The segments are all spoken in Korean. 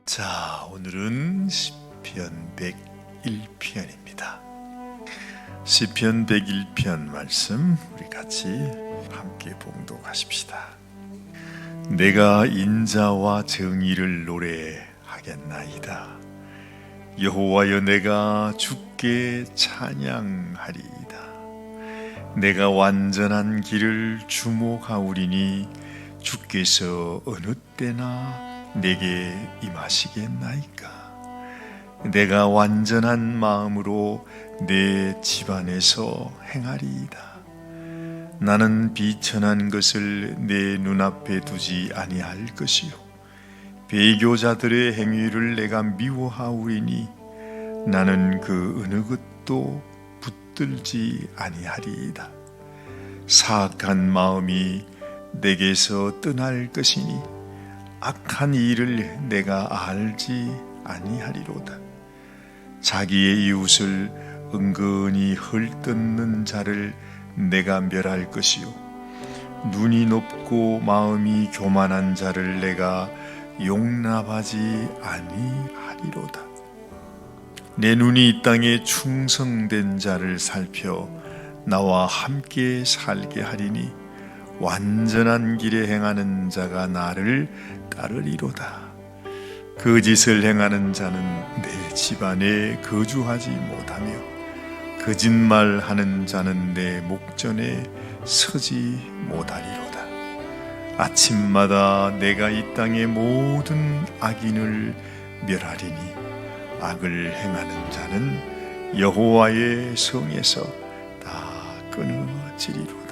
자, 오늘은 시편 101편입니다. 시편 101편 말씀 우리 같이 함께 봉독하십시다. 내가 인자와 정의를 노래하겠나이다. 여호와여, 내가 주께 찬양하리이다. 내가 완전한 길을 주목하오리니 주께서 어느 때나 내게 임하시겠나이까. 내가 완전한 마음으로 내 집안에서 행하리이다. 나는 비천한 것을 내 눈앞에 두지 아니할 것이요, 배교자들의 행위를 내가 미워하오리니 나는 그 어느 것도 붙들지 아니하리이다. 사악한 마음이 내게서 떠날 것이니 악한 일을 내가 알지 아니하리로다. 자기의 이웃을 은근히 헐뜯는 자를 내가 멸할 것이요, 눈이 높고 마음이 교만한 자를 내가 용납하지 아니하리로다. 내 눈이 이 땅에 충성된 자를 살펴 나와 함께 살게 하리니 완전한 길에 행하는 자가 나를 따르리로다. 거짓을 행하는 자는 내 집안에 거주하지 못하며 거짓말하는 자는 내 목전에 서지 못하리로다. 아침마다 내가 이 땅의 모든 악인을 멸하리니 악을 행하는 자는 여호와의 성에서 다 끊어지리로다.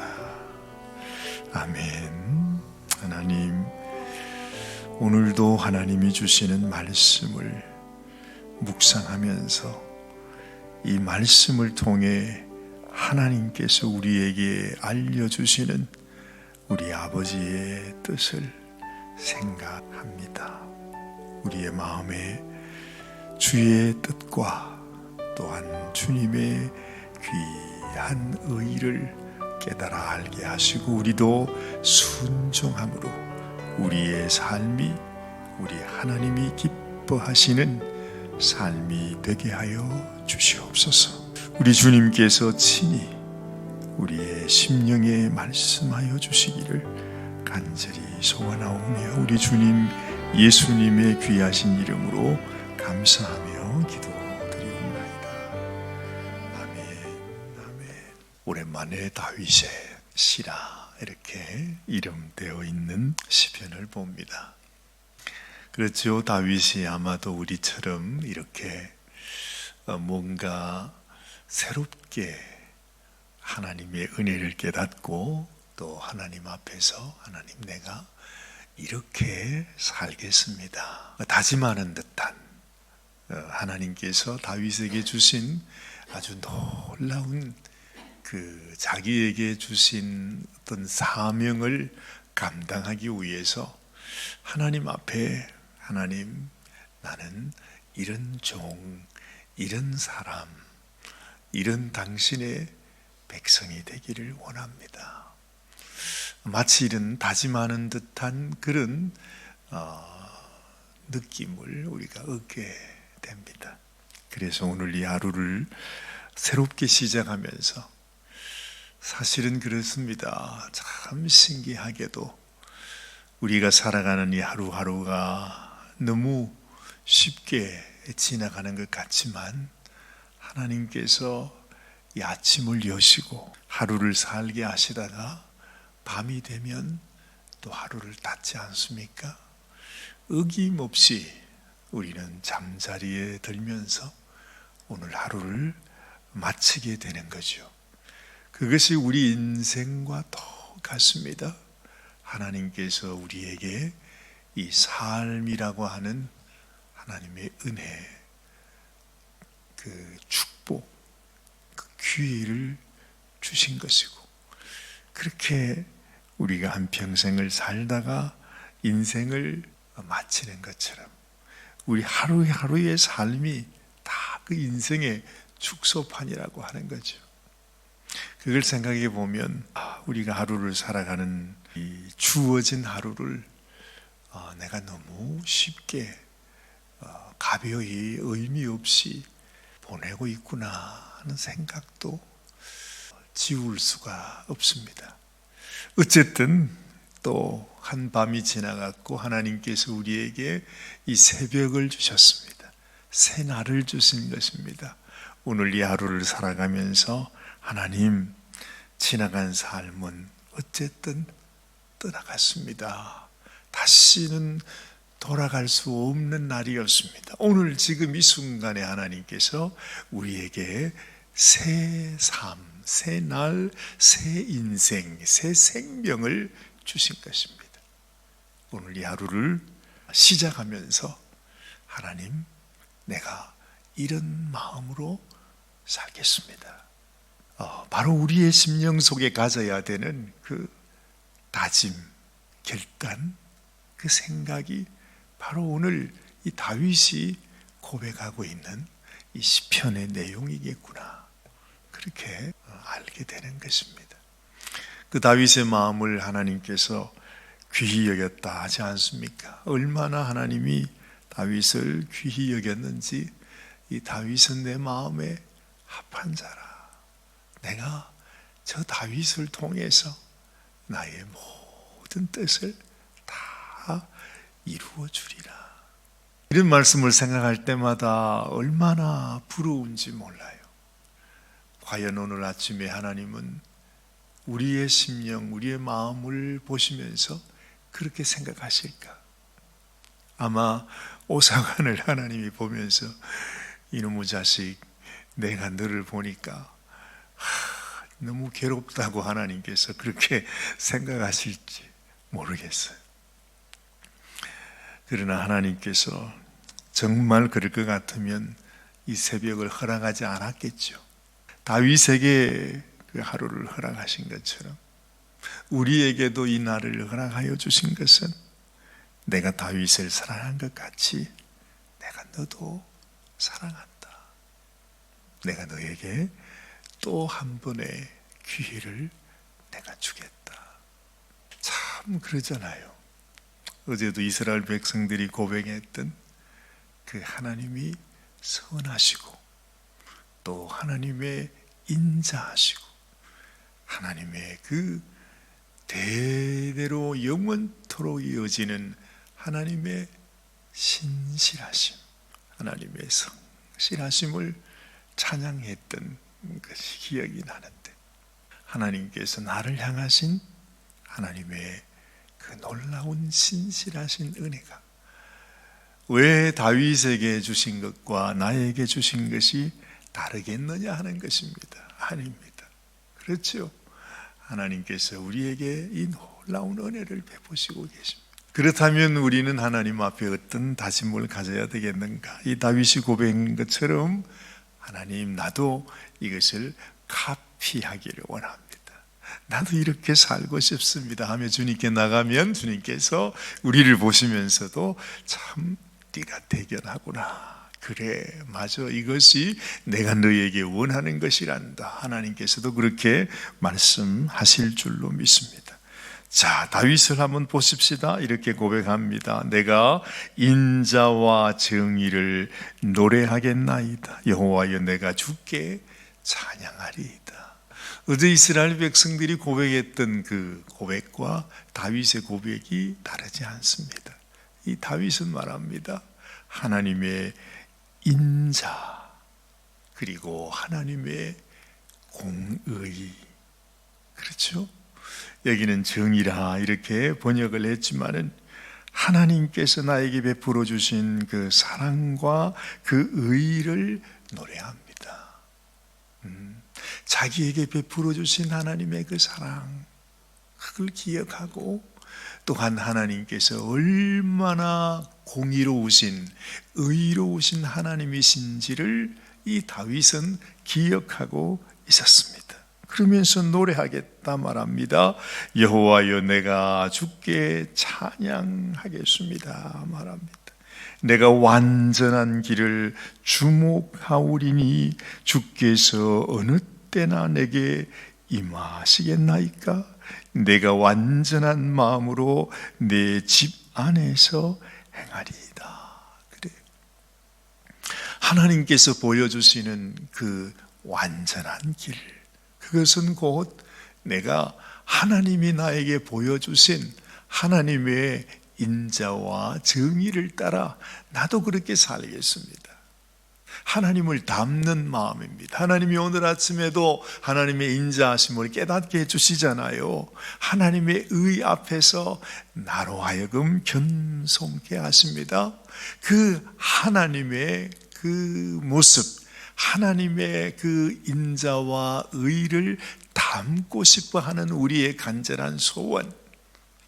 아멘. 하나님, 오늘도 하나님이 주시는 말씀을 묵상하면서 이 말씀을 통해 하나님께서 우리에게 알려주시는 우리 아버지의 뜻을 생각합니다. 우리의 마음에 주의 뜻과 또한 주님의 귀한 의를 깨달아 알게 하시고 우리도 순종함으로 우리의 삶이 우리 하나님이 기뻐하시는 삶이 되게 하여 주시옵소서. 우리 주님께서 친히 우리의 심령에 말씀하여 주시기를 간절히 소원하오며 우리 주님 예수님의 귀하신 이름으로 감사하며 기도드리옵나이다. 아멘. 오랜만에 다윗의 시라 이렇게 이름되어 있는 시편을 봅니다. 그렇죠. 다윗이 아마도 우리처럼 이렇게 뭔가 새롭게 하나님의 은혜를 깨닫고 또 하나님 앞에서 하나님, 내가 이렇게 살겠습니다, 다짐하는 듯한 하나님께서 다윗에게 주신 아주 놀라운 자기에게 주신 어떤 사명을 감당하기 위해서 하나님 앞에, 하나님, 나는 이런 종, 이런 사람, 이런 당신의 백성이 되기를 원합니다. 마치 이런 다짐하는 듯한 그런 느낌을 우리가 얻게 됩니다. 그래서 오늘 이 하루를 새롭게 시작하면서 사실은 그렇습니다. 참 신기하게도 우리가 살아가는 이 하루하루가 너무 쉽게 지나가는 것 같지만 하나님께서 이 아침을 여시고 하루를 살게 하시다가 밤이 되면 또 하루를 닫지 않습니까? 어김없이 우리는 잠자리에 들면서 오늘 하루를 마치게 되는 거죠. 그것이 우리 인생과 똑같습니다. 하나님께서 우리에게 이 삶이라고 하는 하나님의 은혜, 그 축복, 그 기회를 주신 것이고, 그렇게 우리가 한평생을 살다가 인생을 마치는 것처럼 우리 하루하루의 삶이 다 그 인생의 축소판이라고 하는 거죠. 그걸 생각해 보면 우리가 하루를 살아가는 이 주어진 하루를 내가 너무 쉽게 가벼이 의미 없이 보내고 있구나 하는 생각도 지울 수가 없습니다. 어쨌든 또 한 밤이 지나갔고 하나님께서 우리에게 이 새벽을 주셨습니다. 새 날을 주신 것입니다. 오늘 이 하루를 살아가면서 하나님, 지나간 삶은 어쨌든 떠나갔습니다. 다시는 돌아갈 수 없는 날이었습니다. 오늘 지금 이 순간에 하나님께서 우리에게 새 삶, 새 날, 새 인생, 새 생명을 주신 것입니다. 오늘 이 하루를 시작하면서 하나님, 내가 이런 마음으로 살겠습니다. 바로 우리의 심령 속에 가져야 되는 그 다짐, 결단, 그 생각이 바로 오늘 이 다윗이 고백하고 있는 이 시편의 내용이겠구나, 그렇게 알게 되는 것입니다. 그 다윗의 마음을 하나님께서 귀히 여겼다 하지 않습니까? 얼마나 하나님이 다윗을 귀히 여겼는지, 이 다윗은 내 마음에 합한 자라, 내가 저 다윗을 통해서 나의 모든 뜻을 다 이루어 주리라. 이런 말씀을 생각할 때마다 얼마나 부러운지 몰라요. 과연 오늘 아침에 하나님은 우리의 심령, 우리의 마음을 보시면서 그렇게 생각하실까? 아마 오사관을 하나님이 보면서 이놈의 자식, 내가 너를 보니까 너무 괴롭다고 하나님께서 그렇게 생각하실지 모르겠어요. 그러나 하나님께서 정말 그럴 것 같으면 이 새벽을 허락하지 않았겠죠. 다윗에게 그 하루를 허락하신 것처럼 우리에게도 이 날을 허락하여 주신 것은 내가 다윗을 사랑한 것 같이 내가 너도 사랑한다. 내가 너에게 또 한 번의 기회를 내가 주겠다. 참 그러잖아요. 어제도 이스라엘 백성들이 고백했던 그 하나님이 선하시고 또 하나님의 인자하시고 하나님의 그 대대로 영원토록 이어지는 하나님의 신실하심, 하나님의 성실하심을 찬양했던 것이 기억이 나는데, 하나님께서 나를 향하신 하나님의 그 놀라운 신실하신 은혜가 왜 다윗에게 주신 것과 나에게 주신 것이 다르겠느냐 하는 것입니다. 아닙니다. 그렇죠? 하나님께서 우리에게 이 놀라운 은혜를 베푸시고 계십니다. 그렇다면 우리는 하나님 앞에 어떤 다짐을 가져야 되겠는가? 이 다윗이 고백한 것처럼 하나님, 나도 이것을 카피하기를 원합니다. 나도 이렇게 살고 싶습니다 하며 주님께 나가면 주님께서 우리를 보시면서도 참 네가 대견하구나, 그래 맞아, 이것이 내가 너에게 원하는 것이란다, 하나님께서도 그렇게 말씀하실 줄로 믿습니다. 자, 다윗을 한번 보십시다. 이렇게 고백합니다. 내가 인자와 정의를 노래하겠나이다. 여호와여, 내가 주께 찬양하리이다. 어제 이스라엘 백성들이 고백했던 그 고백과 다윗의 고백이 다르지 않습니다. 이 다윗은 말합니다. 하나님의 인자, 그리고 하나님의 공의, 그렇죠? 여기는 정의라 이렇게 번역을 했지만은 하나님께서 나에게 베풀어 주신 그 사랑과 그 의를 노래합니다. 자기에게 베풀어 주신 하나님의 그 사랑, 그걸 기억하고 또한 하나님께서 얼마나 공의로우신, 의로우신 하나님이신지를 이 다윗은 기억하고 있었습니다. 그러면서 노래하겠다 말합니다. 여호와여, 내가 주께 찬양하겠습니다 말합니다. 내가 완전한 길을 주목하오리니 주께서 어느 때나 내게 임하시겠나이까? 내가 완전한 마음으로 내 집 안에서 행하리이다. 그래, 하나님께서 보여주시는 그 완전한 길, 그것은 곧 내가 하나님이 나에게 보여주신 하나님의 인자와 정의를 따라 나도 그렇게 살겠습니다. 하나님을 닮는 마음입니다. 하나님이 오늘 아침에도 하나님의 인자하심을 깨닫게 해주시잖아요. 하나님의 의 앞에서 나로 하여금 겸손케 하십니다. 그 하나님의 그 모습, 하나님의 그 인자와 의를 담고 싶어 하는 우리의 간절한 소원,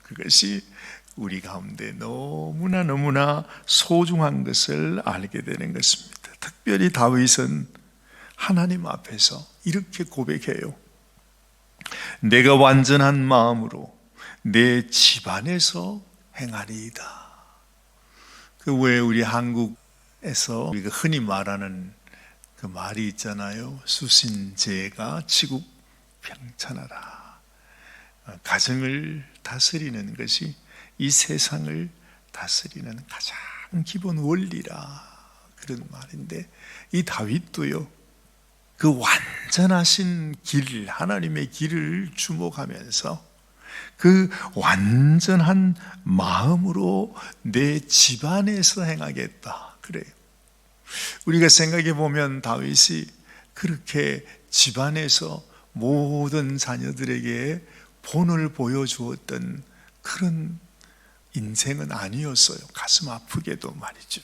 그것이 우리 가운데 너무나 소중한 것을 알게 되는 것입니다. 특별히 다윗은 하나님 앞에서 이렇게 고백해요. 내가 완전한 마음으로 내 집안에서 행하리이다. 그 왜 우리 한국에서 우리가 흔히 말하는 그 말이 있잖아요. 수신제가 치국평천하라. 가정을 다스리는 것이 이 세상을 다스리는 가장 기본 원리라, 그런 말인데, 이 다윗도요, 그 완전하신 길, 하나님의 길을 주목하면서 그 완전한 마음으로 내 집안에서 행하겠다, 그래요. 우리가 생각해 보면 다윗이 그렇게 집안에서 모든 자녀들에게 본을 보여주었던 그런 인생은 아니었어요. 가슴 아프게도 말이죠.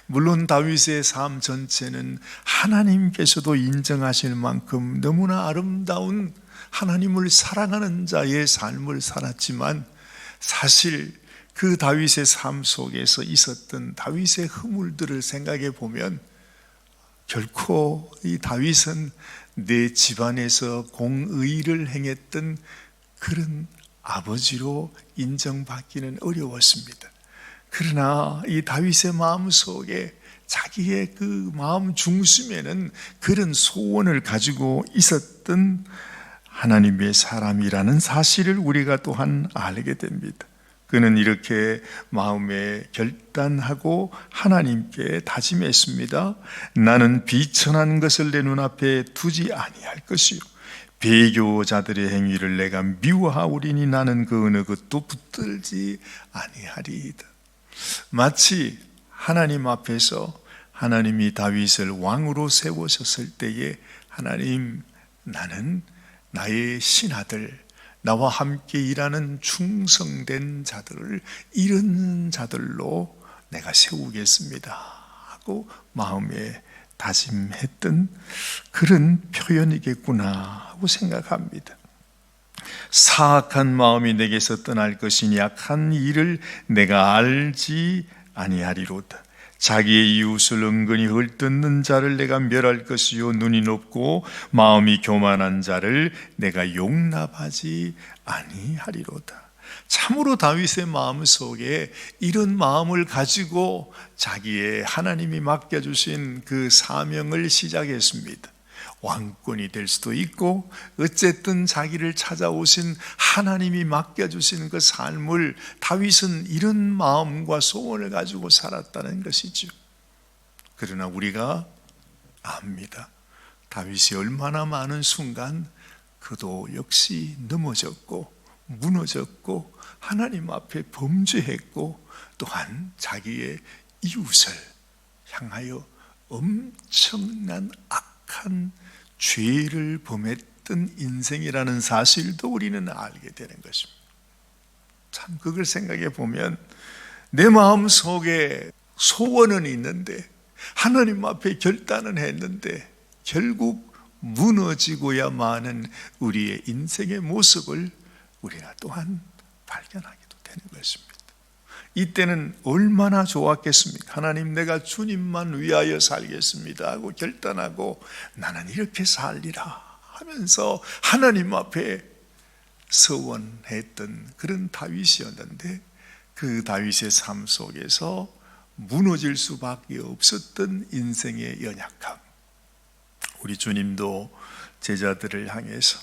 물론 다윗의 삶 전체는 하나님께서도 인정하실 만큼 너무나 아름다운 하나님을 사랑하는 자의 삶을 살았지만, 사실 그 다윗의 삶 속에서 있었던 다윗의 허물들을 생각해 보면 결코 이 다윗은 내 집안에서 공의를 행했던 그런 아버지로 인정받기는 어려웠습니다. 그러나 이 다윗의 마음 속에, 자기의 그 마음 중심에는 그런 소원을 가지고 있었던 하나님의 사람이라는 사실을 우리가 또한 알게 됩니다. 그는 이렇게 마음에 결단하고 하나님께 다짐했습니다. 나는 비천한 것을 내 눈앞에 두지 아니할 것이요, 배교자들의 행위를 내가 미워하오리니 나는 그 어느 것도 붙들지 아니하리이다. 마치 하나님 앞에서 하나님이 다윗을 왕으로 세우셨을 때에, 하나님, 나는 나의 신하들, 나와 함께 일하는 충성된 자들을 이런 자들로 내가 세우겠습니다 하고 마음에 다짐했던 그런 표현이겠구나 하고 생각합니다. 사악한 마음이 내게서 떠날 것이니 악한 일을 내가 알지 아니하리로다. 자기의 이웃을 은근히 헐뜯는 자를 내가 멸할 것이요, 눈이 높고 마음이 교만한 자를 내가 용납하지 아니하리로다. 참으로 다윗의 마음 속에 이런 마음을 가지고 자기의 하나님이 맡겨주신 그 사명을 시작했습니다. 왕권이 될 수도 있고, 어쨌든 자기를 찾아오신 하나님이 맡겨주신 그 삶을 다윗은 이런 마음과 소원을 가지고 살았다는 것이죠. 그러나 우리가 압니다. 다윗이 얼마나 많은 순간 그도 역시 넘어졌고 무너졌고 하나님 앞에 범죄했고, 또한 자기의 이웃을 향하여 엄청난 악한 죄를 범했던 인생이라는 사실도 우리는 알게 되는 것입니다. 참 그걸 생각해 보면 내 마음 속에 소원은 있는데, 하나님 앞에 결단은 했는데 결국 무너지고야 마는 우리의 인생의 모습을 우리가 또한 발견하기도 되는 것입니다. 이때는 얼마나 좋았겠습니까? 하나님, 내가 주님만 위하여 살겠습니다 하고 결단하고 나는 이렇게 살리라 하면서 하나님 앞에 서원했던 그런 다윗이었는데, 그 다윗의 삶 속에서 무너질 수밖에 없었던 인생의 연약함, 우리 주님도 제자들을 향해서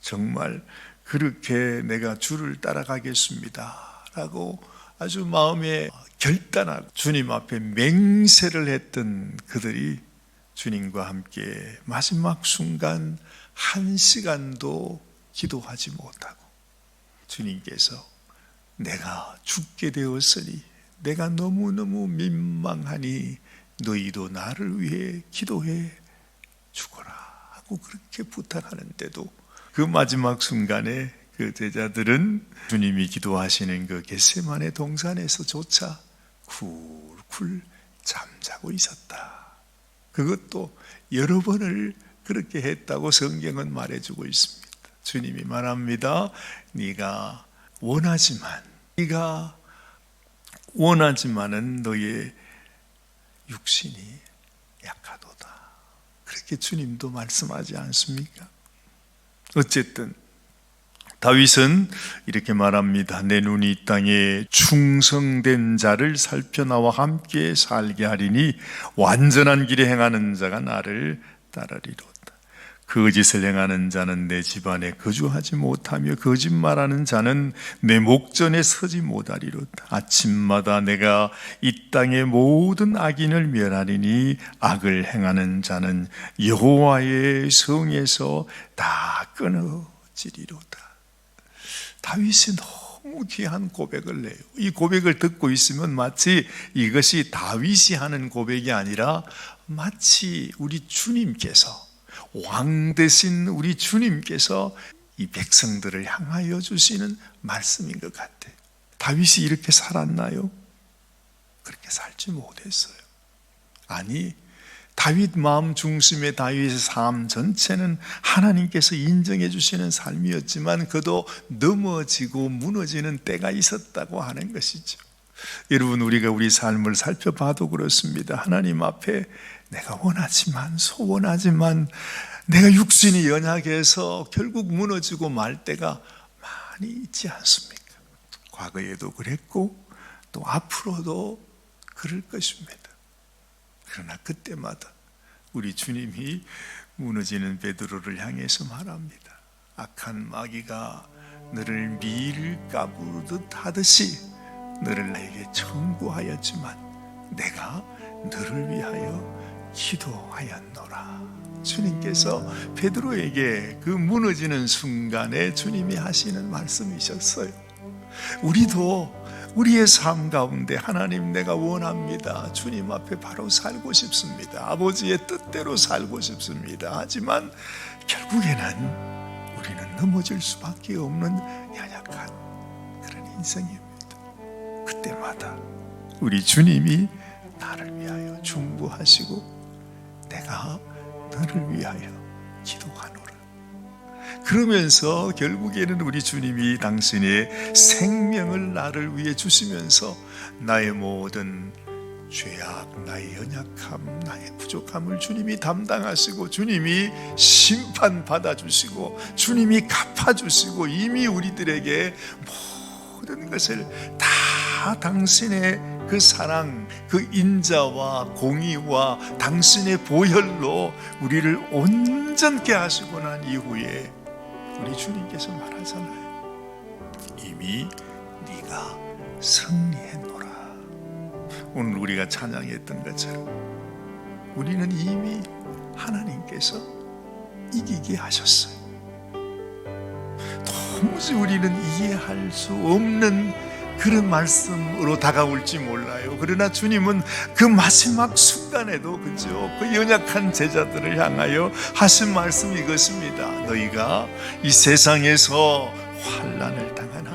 정말 그렇게 내가 주를 따라가겠습니다 라고 아주 마음에 결단하고 주님 앞에 맹세를 했던 그들이 주님과 함께 마지막 순간 한 시간도 기도하지 못하고 주님께서 내가 죽게 되었으니 내가 너무너무 민망하니 너희도 나를 위해 기도해 주거라 하고 그렇게 부탁하는데도 그 마지막 순간에 그 제자들은 주님이 기도하시는 그 겟세마네 동산에서조차 쿨쿨 잠자고 있었다. 그것도 여러 번을 그렇게 했다고 성경은 말해주고 있습니다. 주님이 말합니다. 네가 원하지만은 너의 육신이 약하도다. 그렇게 주님도 말씀하지 않습니까? 어쨌든 다윗은 이렇게 말합니다. 내 눈이 이 땅에 충성된 자를 살펴 나와 함께 살게 하리니 완전한 길에 행하는 자가 나를 따르리로다. 거짓을 행하는 자는 내 집안에 거주하지 못하며 거짓말하는 자는 내 목전에 서지 못하리로다. 아침마다 내가 이 땅의 모든 악인을 멸하리니 악을 행하는 자는 여호와의 성에서 다 끊어지리로다. 다윗이 너무 귀한 고백을 내요. 이 고백을 듣고 있으면 마치 이것이 다윗이 하는 고백이 아니라 마치 우리 주님께서, 왕 되신 우리 주님께서 이 백성들을 향하여 주시는 말씀인 것 같아요. 다윗이 이렇게 살았나요? 그렇게 살지 못했어요. 아니, 다윗 마음 중심의 다윗의 삶 전체는 하나님께서 인정해 주시는 삶이었지만 그도 넘어지고 무너지는 때가 있었다고 하는 것이죠. 여러분, 우리가 우리 삶을 살펴봐도 그렇습니다. 하나님 앞에 내가 원하지만 소원하지만 내가 육신이 연약해서 결국 무너지고 말 때가 많이 있지 않습니까? 과거에도 그랬고 또 앞으로도 그럴 것입니다. 그러나 그때마다 우리 주님이 무너지는 베드로를 향해서 말합니다. 악한 마귀가 너를 밀가부르듯 하듯이 너를 나에게 청구하였지만 내가 너를 위하여 기도하였노라. 주님께서 베드로에게 그 무너지는 순간에 주님이 하시는 말씀이셨어요. 우리도 우리의 삶 가운데 하나님 내가 원합니다. 주님 앞에 바로 살고 싶습니다. 아버지의 뜻대로 살고 싶습니다. 하지만 결국에는 우리는 넘어질 수밖에 없는 연약한 그런 인생입니다. 그때마다 우리 주님이 나를 위하여 중보하시고 내가 너를 위하여 기도하노라. 그러면서 결국에는 우리 주님이 당신의 생명을 나를 위해 주시면서 나의 모든 죄악, 나의 연약함, 나의 부족함을 주님이 담당하시고 주님이 심판받아 주시고 주님이 갚아주시고 이미 우리들에게 모든 것을 다 당신의 그 사랑, 그 인자와 공의와 당신의 보혈로 우리를 온전케 하시고 난 이후에 우리 주님께서 말하잖아요. 이미 네가 승리했노라. 오늘 우리가 찬양했던 것처럼 우리는 이미 하나님께서 이기게 하셨어요. 도무지 우리는 이해할 수 없는 그런 말씀으로 다가올지 몰라요. 그러나 주님은 그 마지막 순간에도 그죠? 그 연약한 제자들을 향하여 하신 말씀이 이것입니다. 너희가 이 세상에서 환난을 당하나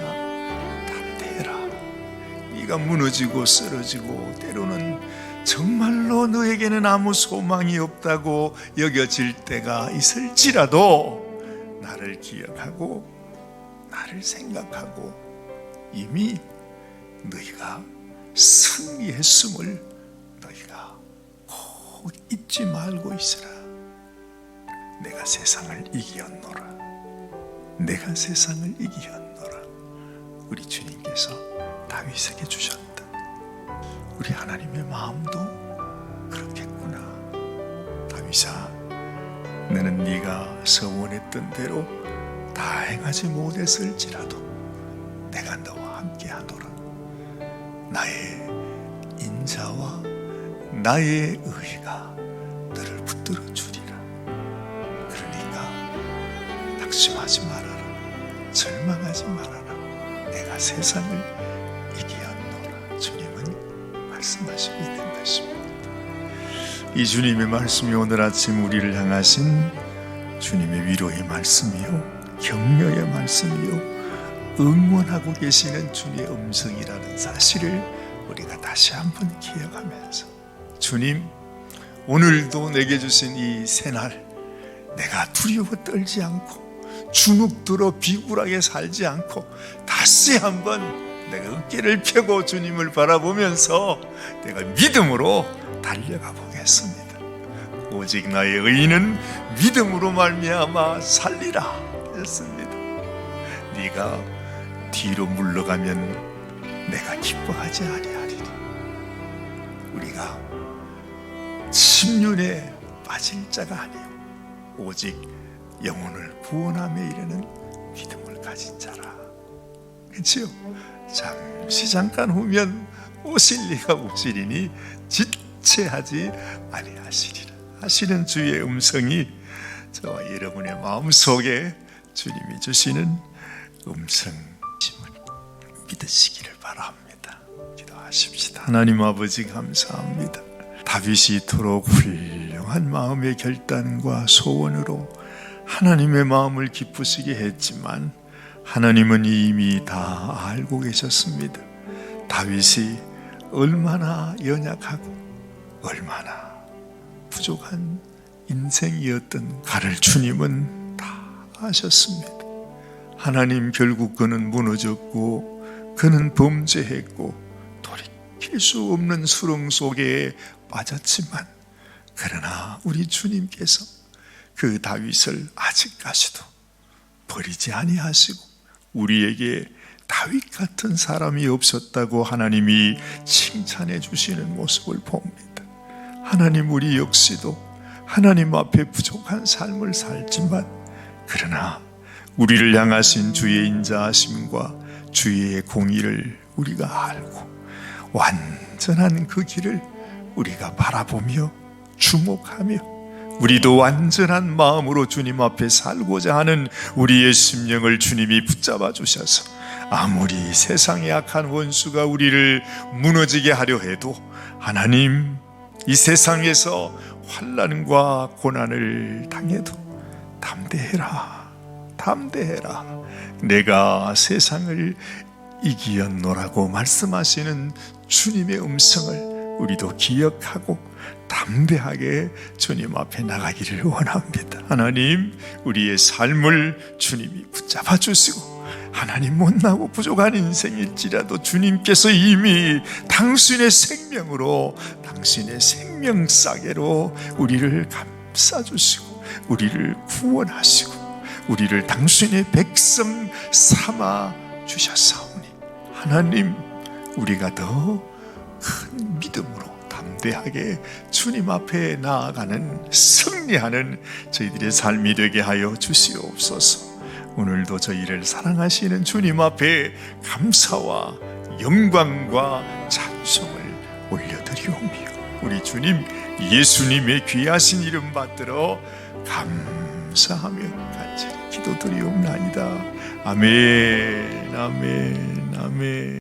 담대해라. 네가 무너지고 쓰러지고 때로는 정말로 너에게는 아무 소망이 없다고 여겨질 때가 있을지라도 나를 기억하고 나를 생각하고 이미 너희가 승리했음을 너희가 꼭 잊지 말고 있으라. 내가 세상을 이기었노라. 내가 세상을 이기었노라. 우리 주님께서 다윗에게 주셨다. 우리 하나님의 마음도 그렇겠구나. 다윗아, 너는 네가 서원했던 대로 다 행하지 못했을지라도 내가 너와 함께하노라. 나의 인자와 나의 의가 너를 붙들어 주리라. 그러니까 낙심하지 말아라. 절망하지 말아라. 내가 세상을 이기었노라. 주님은 말씀하시고 있는 것입니다. 이 주님의 말씀이 오늘 아침 우리를 향하신 주님의 위로의 말씀이요, 격려의 말씀이요, 응원하고 계시는 주님의 음성이라는 사실을 우리가 다시 한번 기억하면서, 주님, 오늘도 내게 주신 이 새날 내가 두려워 떨지 않고 주눅들어 비굴하게 살지 않고 다시 한번 내가 어깨를 펴고 주님을 바라보면서 내가 믿음으로 달려가 보겠습니다. 오직 나의 의인은 믿음으로 말미암아 살리라 했습니다. 네가 뒤로 물러가면 내가 기뻐하지 아니하리니. 우리가 심륜에 빠질 자가 아니요 오직 영혼을 구원함에 이르는 믿음을 가진 자라. 그렇지요? 잠시 잠깐 후면 오실 리가 오시리니 지체하지 아니하시리라 하시는 주의 음성이 저와 여러분의 마음속에 주님이 주시는 음성임을 믿으시기를 바랍니다. 기도하십시다. 하나님 아버지, 감사합니다. 다윗이 이토록 훌륭한 마음의 결단과 소원으로 하나님의 마음을 기쁘시게 했지만 하나님은 이미 다 알고 계셨습니다. 다윗이 얼마나 연약하고 얼마나 부족한 인생이었던 가를 주님은 다 아셨습니다. 하나님, 결국 그는 무너졌고 그는 범죄했고 돌이킬 수 없는 수렁 속에 빠졌지만, 그러나 우리 주님께서 그 다윗을 아직까지도 버리지 아니하시고 우리에게 다윗 같은 사람이 없었다고 하나님이 칭찬해 주시는 모습을 봅니다. 하나님, 우리 역시도 하나님 앞에 부족한 삶을 살지만, 그러나 우리를 향하신 주의 인자하심과 주의 공의를 우리가 알고 완전한 그 길을 우리가 바라보며 주목하며 우리도 완전한 마음으로 주님 앞에 살고자 하는 우리의 심령을 주님이 붙잡아 주셔서, 아무리 세상의 악한 원수가 우리를 무너지게 하려 해도 하나님, 이 세상에서 환난과 고난을 당해도 담대해라, 담대해라, 내가 세상을 이기었노라고 말씀하시는 주님의 음성을 우리도 기억하고 담대하게 주님 앞에 나가기를 원합니다. 하나님, 우리의 삶을 주님이 붙잡아 주시고, 하나님, 못나고 부족한 인생일지라도 주님께서 이미 당신의 생명으로, 당신의 생명싸개로 우리를 감싸주시고 우리를 구원하시고 우리를 당신의 백성 삼아 주셨사오니, 하나님, 우리가 더 큰 믿음으로 담대하게 주님 앞에 나아가는, 승리하는 저희들의 삶이 되게 하여 주시옵소서. 오늘도 저희를 사랑하시는 주님 앞에 감사와 영광과 찬송을 올려드리오며, 우리 주님 예수님의 귀하신 이름 받들어 감사하며 간절히 기도드리옵나이다. 아멘, 아멘, 아멘.